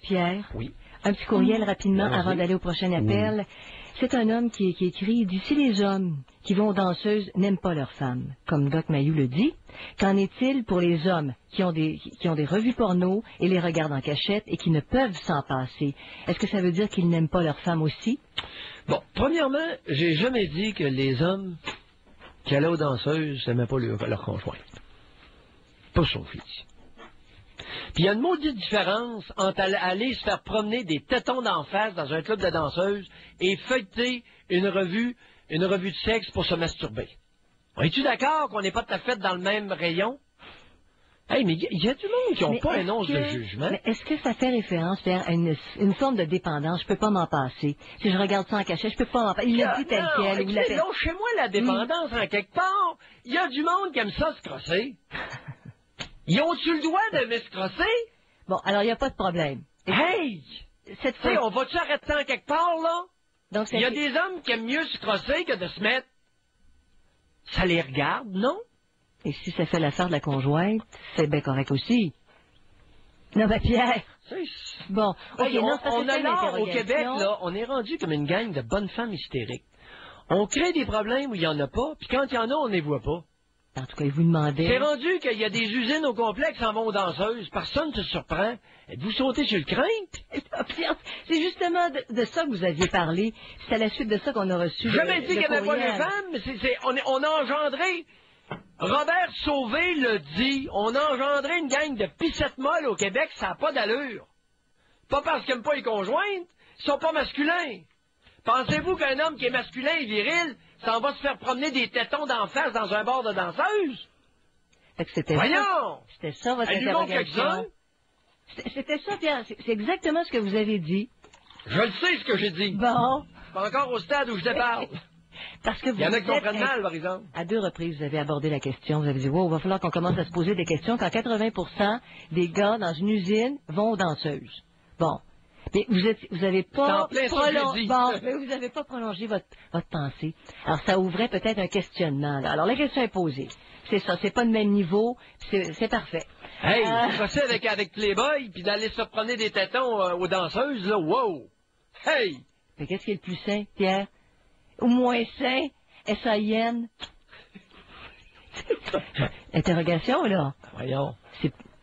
Pierre, Oui. un petit courriel rapidement avant d'aller au prochain appel. C'est un homme qui écrit, il dit, si les hommes qui vont aux danseuses n'aiment pas leurs femmes, comme Doc Mayou le dit, qu'en est-il pour les hommes qui ont des revues porno et les regardent en cachette et qui ne peuvent s'en passer? Est-ce que ça veut dire qu'ils n'aiment pas leurs femmes aussi? Bon, premièrement, j'ai jamais dit que les hommes qui allaient aux danseuses n'aimaient pas leur conjointe. Pas sauf ici. Puis il y a une maudite différence entre aller se faire promener des tétons d'en face dans un club de danseuses et feuilleter une revue de sexe pour se masturber. Es-tu d'accord qu'on n'est pas tout à fait dans le même rayon? Hey, mais il y a du monde qui n'ont pas un once de jugement. Mais est-ce que ça fait référence, Pierre, à une forme de dépendance? Je peux pas m'en passer. Si je regarde ça en cachet, je peux pas m'en passer. Il l'a dit tel quel. Chez moi, la dépendance, en quelque part, il y a du monde qui aime ça se crosser. Ils ont-tu le droit de me se crosser? Bon, alors il n'y a pas de problème. Hey! Cette fois... on va-tu arrêter ça en quelque part, là? Donc, il y a des hommes qui aiment mieux se crosser que de se mettre. Ça les regarde, non? Et si ça fait l'affaire de la conjointe, c'est bien correct aussi. Non, ben Pierre... Bon, OK, hey, non, on a là, au Québec, là, on est rendu comme une gang de bonnes femmes hystériques. On crée des problèmes où il n'y en a pas, puis quand il y en a, on ne les voit pas. En tout cas, il vous demandait... C'est rendu qu'il y a des usines au complexe qui s'en vont aux danseuses. Personne ne se surprend. Êtes-vous sauté sur le crinque? C'est justement de ça que vous aviez parlé. C'est à la suite de ça qu'on a reçu. Jamais dit qu'il n'y avait pas de femmes, mais on a engendré... Robert Sauvé le dit, on a engendré une gang de pissettes molles au Québec, ça n'a pas d'allure. Pas parce qu'ils n'aiment pas les conjointes, ils sont pas masculins. Pensez-vous qu'un homme qui est masculin et viril s'en va se faire promener des tétons d'en face dans un bar de danseuse? Voyons! C'était ça votre interrogation. C'était ça, Pierre. C'est exactement ce que vous avez dit. Je le sais ce que j'ai dit. Bon. Pas encore au stade où je te parle. Parce que il y en a qui comprennent mal, par exemple. À 2 reprises, vous avez abordé la question. Vous avez dit, wow, il va falloir qu'on commence à se poser des questions quand 80% des gars dans une usine vont aux danseuses. Bon. Mais vous avez pas prolongé votre pensée. Alors, ça ouvrait peut-être un questionnement, là. Alors, la question est posée. C'est ça, c'est pas le même niveau, c'est parfait. Hey, c'est passé avec Playboy, puis d'aller se promener des tétons aux danseuses, là, wow! Hey! Mais qu'est-ce qui est le plus sain, Pierre? Ou moins sain? S-A-I-N? Interrogation, là. Voyons.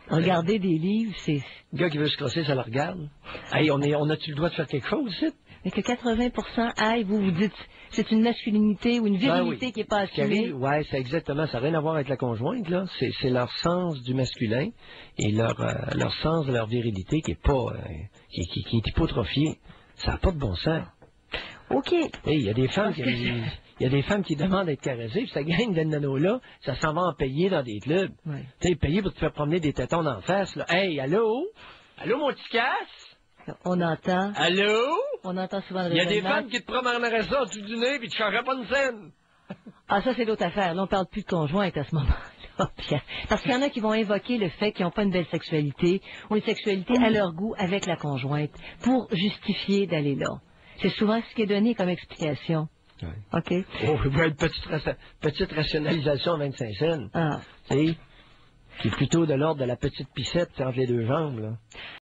Regarder des livres, c'est... Le gars qui veut se crosser, ça le regarde. Hey, on a-tu le droit de faire quelque chose, ici? Mais que 80% aillent, vous dites, c'est une masculinité ou une virilité qui n'est pas assumée. Oui, c'est exactement, ça n'a rien à voir avec la conjointe, là. C'est leur sens du masculin et leur sens de leur virilité qui est pas, qui est hypotrophié. Ça n'a pas de bon sens. OK. Hey, il y a des femmes qui demandent d'être caressées, puis ça gagne de nano-là, ça s'en va en payer dans des clubs. Ouais. Tu sais, payer pour te faire promener des tétons d'en face, là. Hey, allô? Allô, mon petit casse? On entend. Allô? On entend souvent le raisonnement. Il y a des femmes qui te promèneraient ça au-dessus du nez, puis tu ne changerais pas une scène. Ah, ça, c'est l'autre affaire. Là, on ne parle plus de conjointe à ce moment-là, Pierre. Parce qu'il y en a qui vont invoquer le fait qu'ils n'ont pas une belle sexualité, ou une sexualité à leur goût avec la conjointe, pour justifier d'aller là. C'est souvent ce qui est donné comme explication. Oui. OK? Oh, il va être petite rationalisation à 25 cents. Ah. Tu sais, qui est plutôt de l'ordre de la petite piscette entre les deux jambes, là.